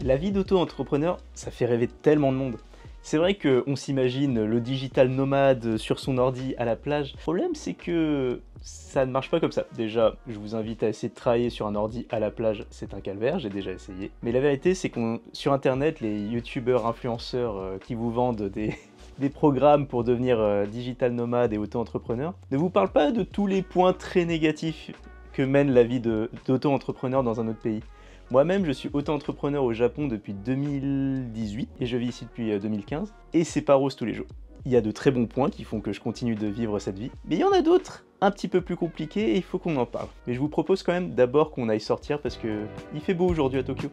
La vie d'auto-entrepreneur, ça fait rêver tellement de monde. C'est vrai qu'on s'imagine le digital nomade sur son ordi à la plage. Le problème, c'est que ça ne marche pas comme ça. Déjà, je vous invite à essayer de travailler sur un ordi à la plage, c'est un calvaire, j'ai déjà essayé. Mais la vérité, c'est qu'on sur internet, les youtubeurs, influenceurs qui vous vendent des programmes pour devenir digital nomade et auto-entrepreneur ne vous parlent pas de tous les points très négatifs que mène la vie d'auto-entrepreneur dans un autre pays. Moi-même, je suis auto-entrepreneur au Japon depuis 2018 et je vis ici depuis 2015 et c'est pas rose tous les jours. Il y a de très bons points qui font que je continue de vivre cette vie, mais il y en a d'autres un petit peu plus compliqués et il faut qu'on en parle. Mais je vous propose quand même d'abord qu'on aille sortir parce que il fait beau aujourd'hui à Tokyo.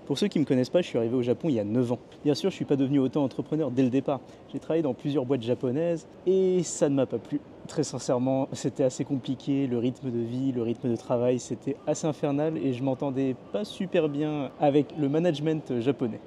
Pour ceux qui ne me connaissent pas, je suis arrivé au Japon il y a 9 ans. Bien sûr, je ne suis pas devenu auto-entrepreneur dès le départ. J'ai travaillé dans plusieurs boîtes japonaises et ça ne m'a pas plu. Très sincèrement, c'était assez compliqué, le rythme de vie, le rythme de travail, c'était assez infernal et je m'entendais pas super bien avec le management japonais.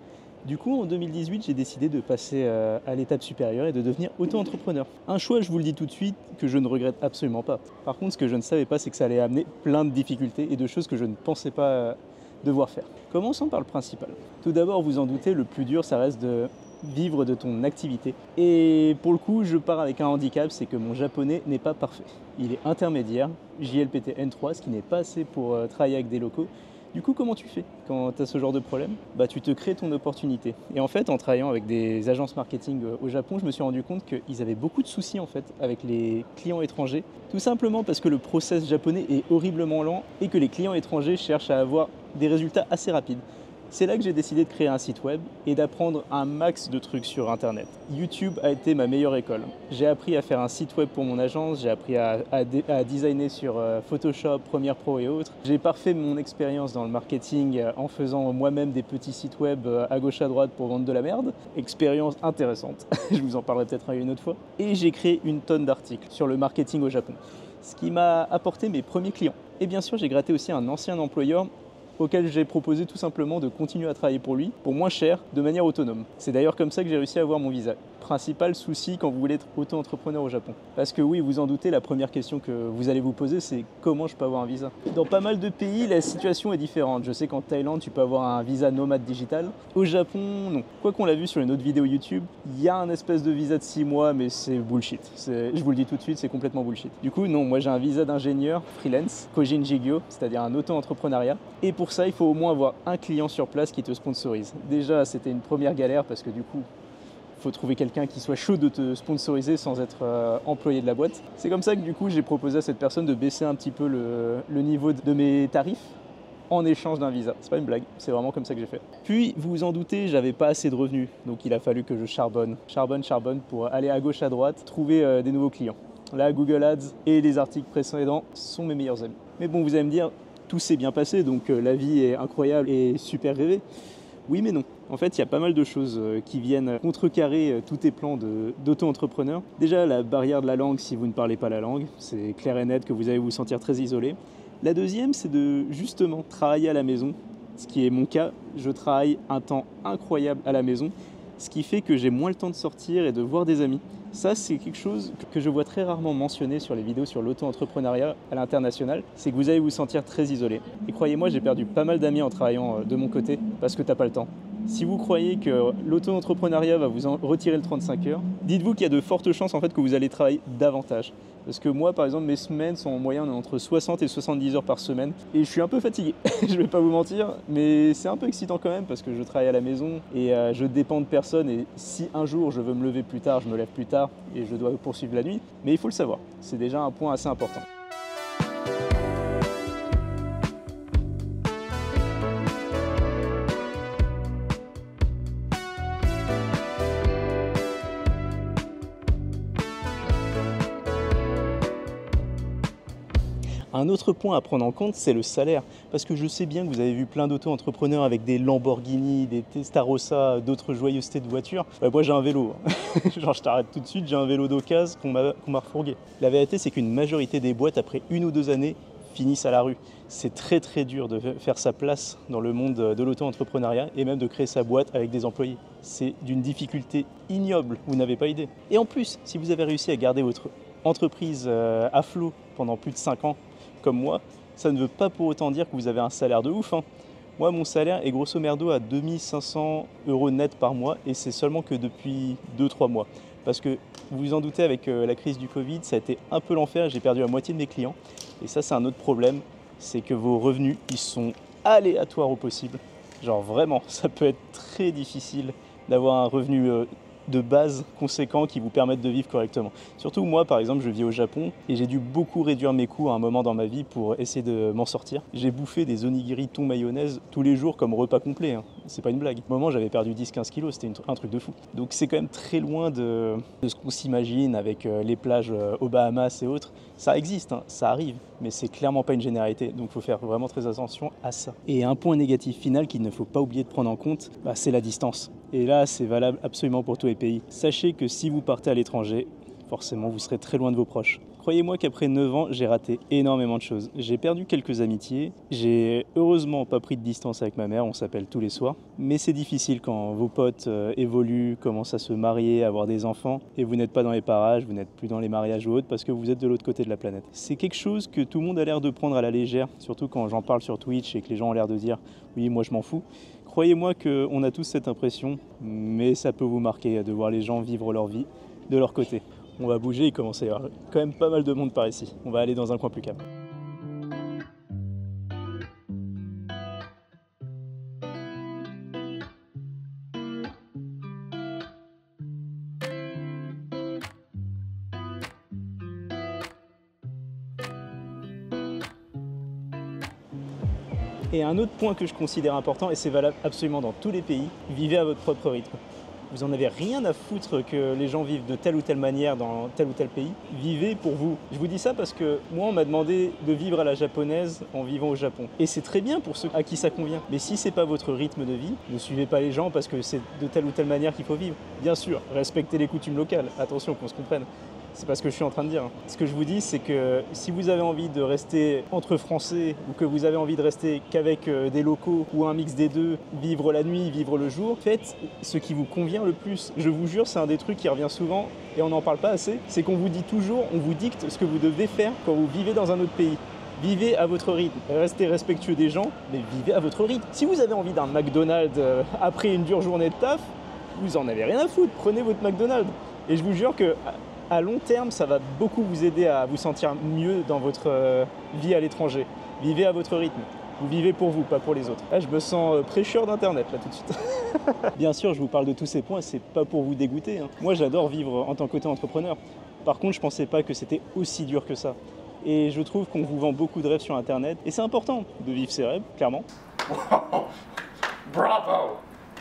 Du coup, en 2018, j'ai décidé de passer à l'étape supérieure et de devenir auto-entrepreneur. Un choix, je vous le dis tout de suite, que je ne regrette absolument pas. Par contre, ce que je ne savais pas, c'est que ça allait amener plein de difficultés et de choses que je ne pensais pas devoir faire. Commençons par le principal. Tout d'abord, vous en doutez, le plus dur, ça reste de vivre de ton activité. Et pour le coup, je pars avec un handicap, c'est que mon japonais n'est pas parfait. Il est intermédiaire, JLPT N3, ce qui n'est pas assez pour travailler avec des locaux. Du coup, comment tu fais quand tu as ce genre de problème? Tu te crées ton opportunité. Et en fait, en travaillant avec des agences marketing au Japon, je me suis rendu compte qu'ils avaient beaucoup de soucis en fait avec les clients étrangers. Tout simplement parce que le process japonais est horriblement lent et que les clients étrangers cherchent à avoir des résultats assez rapides. C'est là que j'ai décidé de créer un site web et d'apprendre un max de trucs sur internet. YouTube a été ma meilleure école. J'ai appris à faire un site web pour mon agence, j'ai appris à designer sur Photoshop, Premiere Pro et autres. J'ai parfait mon expérience dans le marketing en faisant moi-même des petits sites web à gauche à droite pour vendre de la merde. Expérience intéressante, je vous en parlerai peut-être une autre fois. Et j'ai créé une tonne d'articles sur le marketing au Japon, ce qui m'a apporté mes premiers clients. Et bien sûr, j'ai gratté aussi un ancien employeur auquel j'ai proposé tout simplement de continuer à travailler pour lui, pour moins cher, de manière autonome. C'est d'ailleurs comme ça que j'ai réussi à avoir mon visa. Principal souci quand vous voulez être auto-entrepreneur au Japon. Parce que oui, vous en doutez, la première question que vous allez vous poser, c'est comment je peux avoir un visa? Dans pas mal de pays, la situation est différente. Je sais qu'en Thaïlande, tu peux avoir un visa nomade digital. Au Japon, non. Quoi qu'on l'a vu sur une autre vidéo YouTube, il y a un espèce de visa de 6 mois, mais c'est bullshit. Je vous le dis tout de suite, c'est complètement bullshit. Du coup, non, moi j'ai un visa d'ingénieur freelance, Kojin Jigyo, c'est-à-dire un auto-entrepreneuriat. Et pour ça, il faut au moins avoir un client sur place qui te sponsorise. Déjà, c'était une première galère parce que du coup, il faut trouver quelqu'un qui soit chaud de te sponsoriser sans être employé de la boîte. C'est comme ça que du coup, j'ai proposé à cette personne de baisser un petit peu le niveau de mes tarifs en échange d'un visa. C'est pas une blague, c'est vraiment comme ça que j'ai fait. Puis, vous vous en doutez, j'avais pas assez de revenus, donc il a fallu que je charbonne pour aller à gauche à droite, trouver des nouveaux clients. Là, Google Ads et les articles précédents sont mes meilleurs amis. Mais bon, vous allez me dire, tout s'est bien passé, donc la vie est incroyable et super rêvée. Oui mais non. En fait, il y a pas mal de choses qui viennent contrecarrer tous tes plans d'auto-entrepreneur. Déjà, la barrière de la langue si vous ne parlez pas la langue. C'est clair et net que vous allez vous sentir très isolé. La deuxième, c'est de justement travailler à la maison, ce qui est mon cas. Je travaille un temps incroyable à la maison, ce qui fait que j'ai moins le temps de sortir et de voir des amis. Ça, c'est quelque chose que je vois très rarement mentionné sur les vidéos sur l'auto-entrepreneuriat à l'international, c'est que vous allez vous sentir très isolé. Et croyez-moi, j'ai perdu pas mal d'amis en travaillant de mon côté parce que t'as pas le temps. Si vous croyez que l'auto-entrepreneuriat va vous en retirer le 35 heures, dites-vous qu'il y a de fortes chances en fait que vous allez travailler davantage. Parce que moi, par exemple, mes semaines sont en moyenne entre 60 et 70 heures par semaine. Et je suis un peu fatigué, je vais pas vous mentir, mais c'est un peu excitant quand même parce que je travaille à la maison et je dépends de personne. Et si un jour je veux me lever plus tard, je me lève plus tard et je dois poursuivre la nuit. Mais il faut le savoir, c'est déjà un point assez important. Un autre point à prendre en compte, c'est le salaire. Parce que je sais bien que vous avez vu plein d'auto-entrepreneurs avec des Lamborghini, des Testarossa, d'autres joyeusetés de voitures. Moi j'ai un vélo. Genre je t'arrête tout de suite, j'ai un vélo d'occasion qu'on m'a refourgué. La vérité c'est qu'une majorité des boîtes, après 1 ou 2 années, finissent à la rue. C'est très très dur de faire sa place dans le monde de l'auto-entrepreneuriat et même de créer sa boîte avec des employés. C'est d'une difficulté ignoble, vous n'avez pas idée. Et en plus, si vous avez réussi à garder votre entreprise à flot pendant plus de 5 ans, comme moi, ça ne veut pas pour autant dire que vous avez un salaire de ouf, hein. Moi, mon salaire est grosso merdo à 2500 € net par mois et c'est seulement que depuis 2-3 mois. Parce que vous vous en doutez, avec la crise du Covid, ça a été un peu l'enfer, j'ai perdu la moitié de mes clients. Et ça, c'est un autre problème, c'est que vos revenus, ils sont aléatoires au possible. Genre vraiment, ça peut être très difficile d'avoir un revenu de base conséquent qui vous permettent de vivre correctement. Surtout moi, par exemple, je vis au Japon et j'ai dû beaucoup réduire mes coûts à un moment dans ma vie pour essayer de m'en sortir. J'ai bouffé des onigiri thon mayonnaise tous les jours comme repas complet, hein. C'est pas une blague. Au moment, j'avais perdu 10-15 kilos, c'était un truc de fou. Donc c'est quand même très loin de ce qu'on s'imagine avec les plages aux Bahamas et autres. Ça existe, hein, ça arrive, mais c'est clairement pas une généralité. Donc il faut faire vraiment très attention à ça. Et un point négatif final qu'il ne faut pas oublier de prendre en compte, c'est la distance. Et là, c'est valable absolument pour tous les pays. Sachez que si vous partez à l'étranger, forcément, vous serez très loin de vos proches. Croyez-moi qu'après 9 ans, j'ai raté énormément de choses. J'ai perdu quelques amitiés. J'ai heureusement pas pris de distance avec ma mère, on s'appelle tous les soirs. Mais c'est difficile quand vos potes évoluent, commencent à se marier, avoir des enfants, et vous n'êtes pas dans les parages, vous n'êtes plus dans les mariages ou autres, parce que vous êtes de l'autre côté de la planète. C'est quelque chose que tout le monde a l'air de prendre à la légère, surtout quand j'en parle sur Twitch et que les gens ont l'air de dire « oui, moi je m'en fous ». Croyez-moi qu'on a tous cette impression, mais ça peut vous marquer de voir les gens vivre leur vie de leur côté. On va bouger, il commence à y avoir quand même pas mal de monde par ici. On va aller dans un coin plus calme. Et un autre point que je considère important, et c'est valable absolument dans tous les pays, vivez à votre propre rythme. Vous n'en avez rien à foutre que les gens vivent de telle ou telle manière dans tel ou tel pays. Vivez pour vous. Je vous dis ça parce que moi, on m'a demandé de vivre à la japonaise en vivant au Japon. Et c'est très bien pour ceux à qui ça convient. Mais si c'est pas votre rythme de vie, ne suivez pas les gens parce que c'est de telle ou telle manière qu'il faut vivre. Bien sûr, respectez les coutumes locales. Attention qu'on se comprenne. C'est pas ce que je suis en train de dire. Ce que je vous dis, c'est que si vous avez envie de rester entre Français ou que vous avez envie de rester qu'avec des locaux ou un mix des deux, vivre la nuit, vivre le jour, faites ce qui vous convient le plus. Je vous jure, c'est un des trucs qui revient souvent et on n'en parle pas assez. C'est qu'on vous dit toujours, on vous dicte ce que vous devez faire quand vous vivez dans un autre pays. Vivez à votre rythme, restez respectueux des gens, mais vivez à votre rythme. Si vous avez envie d'un McDonald's après une dure journée de taf, vous en avez rien à foutre, prenez votre McDonald's. Et je vous jure que à long terme, ça va beaucoup vous aider à vous sentir mieux dans votre vie à l'étranger. Vivez à votre rythme. Vous vivez pour vous, pas pour les autres. Là, je me sens prêcheur d'internet, là, tout de suite. Bien sûr, je vous parle de tous ces points, c'est pas pour vous dégoûter, hein. Moi, j'adore vivre en tant qu'auto-entrepreneur. Par contre, je pensais pas que c'était aussi dur que ça. Et je trouve qu'on vous vend beaucoup de rêves sur internet. Et c'est important de vivre ses rêves, clairement. Bravo!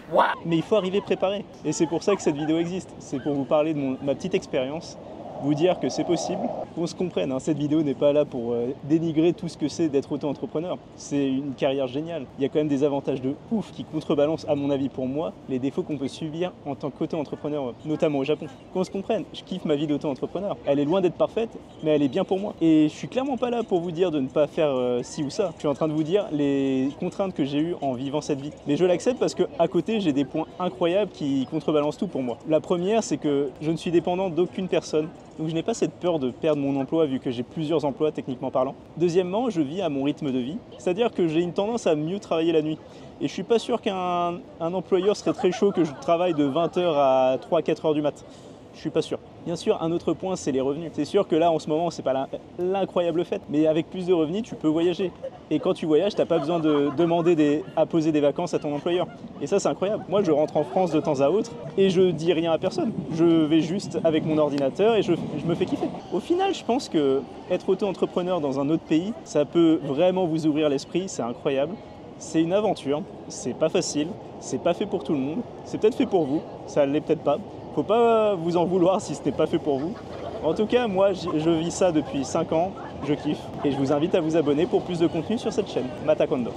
Wow. Mais il faut arriver préparé. Et c'est pour ça que cette vidéo existe. C'est pour vous parler de ma petite expérience, vous dire que c'est possible. Qu'on se comprenne, hein, cette vidéo n'est pas là pour dénigrer tout ce que c'est d'être auto-entrepreneur. C'est une carrière géniale. Il y a quand même des avantages de ouf qui contrebalancent, à mon avis pour moi, les défauts qu'on peut subir en tant qu'auto-entrepreneur, notamment au Japon. Qu'on se comprenne, je kiffe ma vie d'auto-entrepreneur. Elle est loin d'être parfaite, mais elle est bien pour moi. Et je suis clairement pas là pour vous dire de ne pas faire ci ou ça. Je suis en train de vous dire les contraintes que j'ai eues en vivant cette vie. Mais je l'accepte parce qu'à côté, j'ai des points incroyables qui contrebalancent tout pour moi. La première, c'est que je ne suis dépendant d'aucune personne. Donc je n'ai pas cette peur de perdre mon emploi vu que j'ai plusieurs emplois techniquement parlant. Deuxièmement, je vis à mon rythme de vie, c'est-à-dire que j'ai une tendance à mieux travailler la nuit. Et je suis pas sûr qu'un employeur serait très chaud que je travaille de 20h à 3-4h du mat. Je suis pas sûr. Bien sûr, un autre point, c'est les revenus. C'est sûr que là, en ce moment, c'est pas l'incroyable fête, mais avec plus de revenus, tu peux voyager. Et quand tu voyages, t'as pas besoin de demander à poser des vacances à ton employeur. Et ça, c'est incroyable. Moi, je rentre en France de temps à autre et je dis rien à personne. Je vais juste avec mon ordinateur et je me fais kiffer. Au final, je pense que être auto-entrepreneur dans un autre pays, ça peut vraiment vous ouvrir l'esprit, c'est incroyable. C'est une aventure, c'est pas facile, c'est pas fait pour tout le monde, c'est peut-être fait pour vous, ça l'est peut-être pas. Faut pas vous en vouloir si ce n'est pas fait pour vous. En tout cas, moi, je vis ça depuis 5 ans, je kiffe. Et je vous invite à vous abonner pour plus de contenu sur cette chaîne, Matakondo.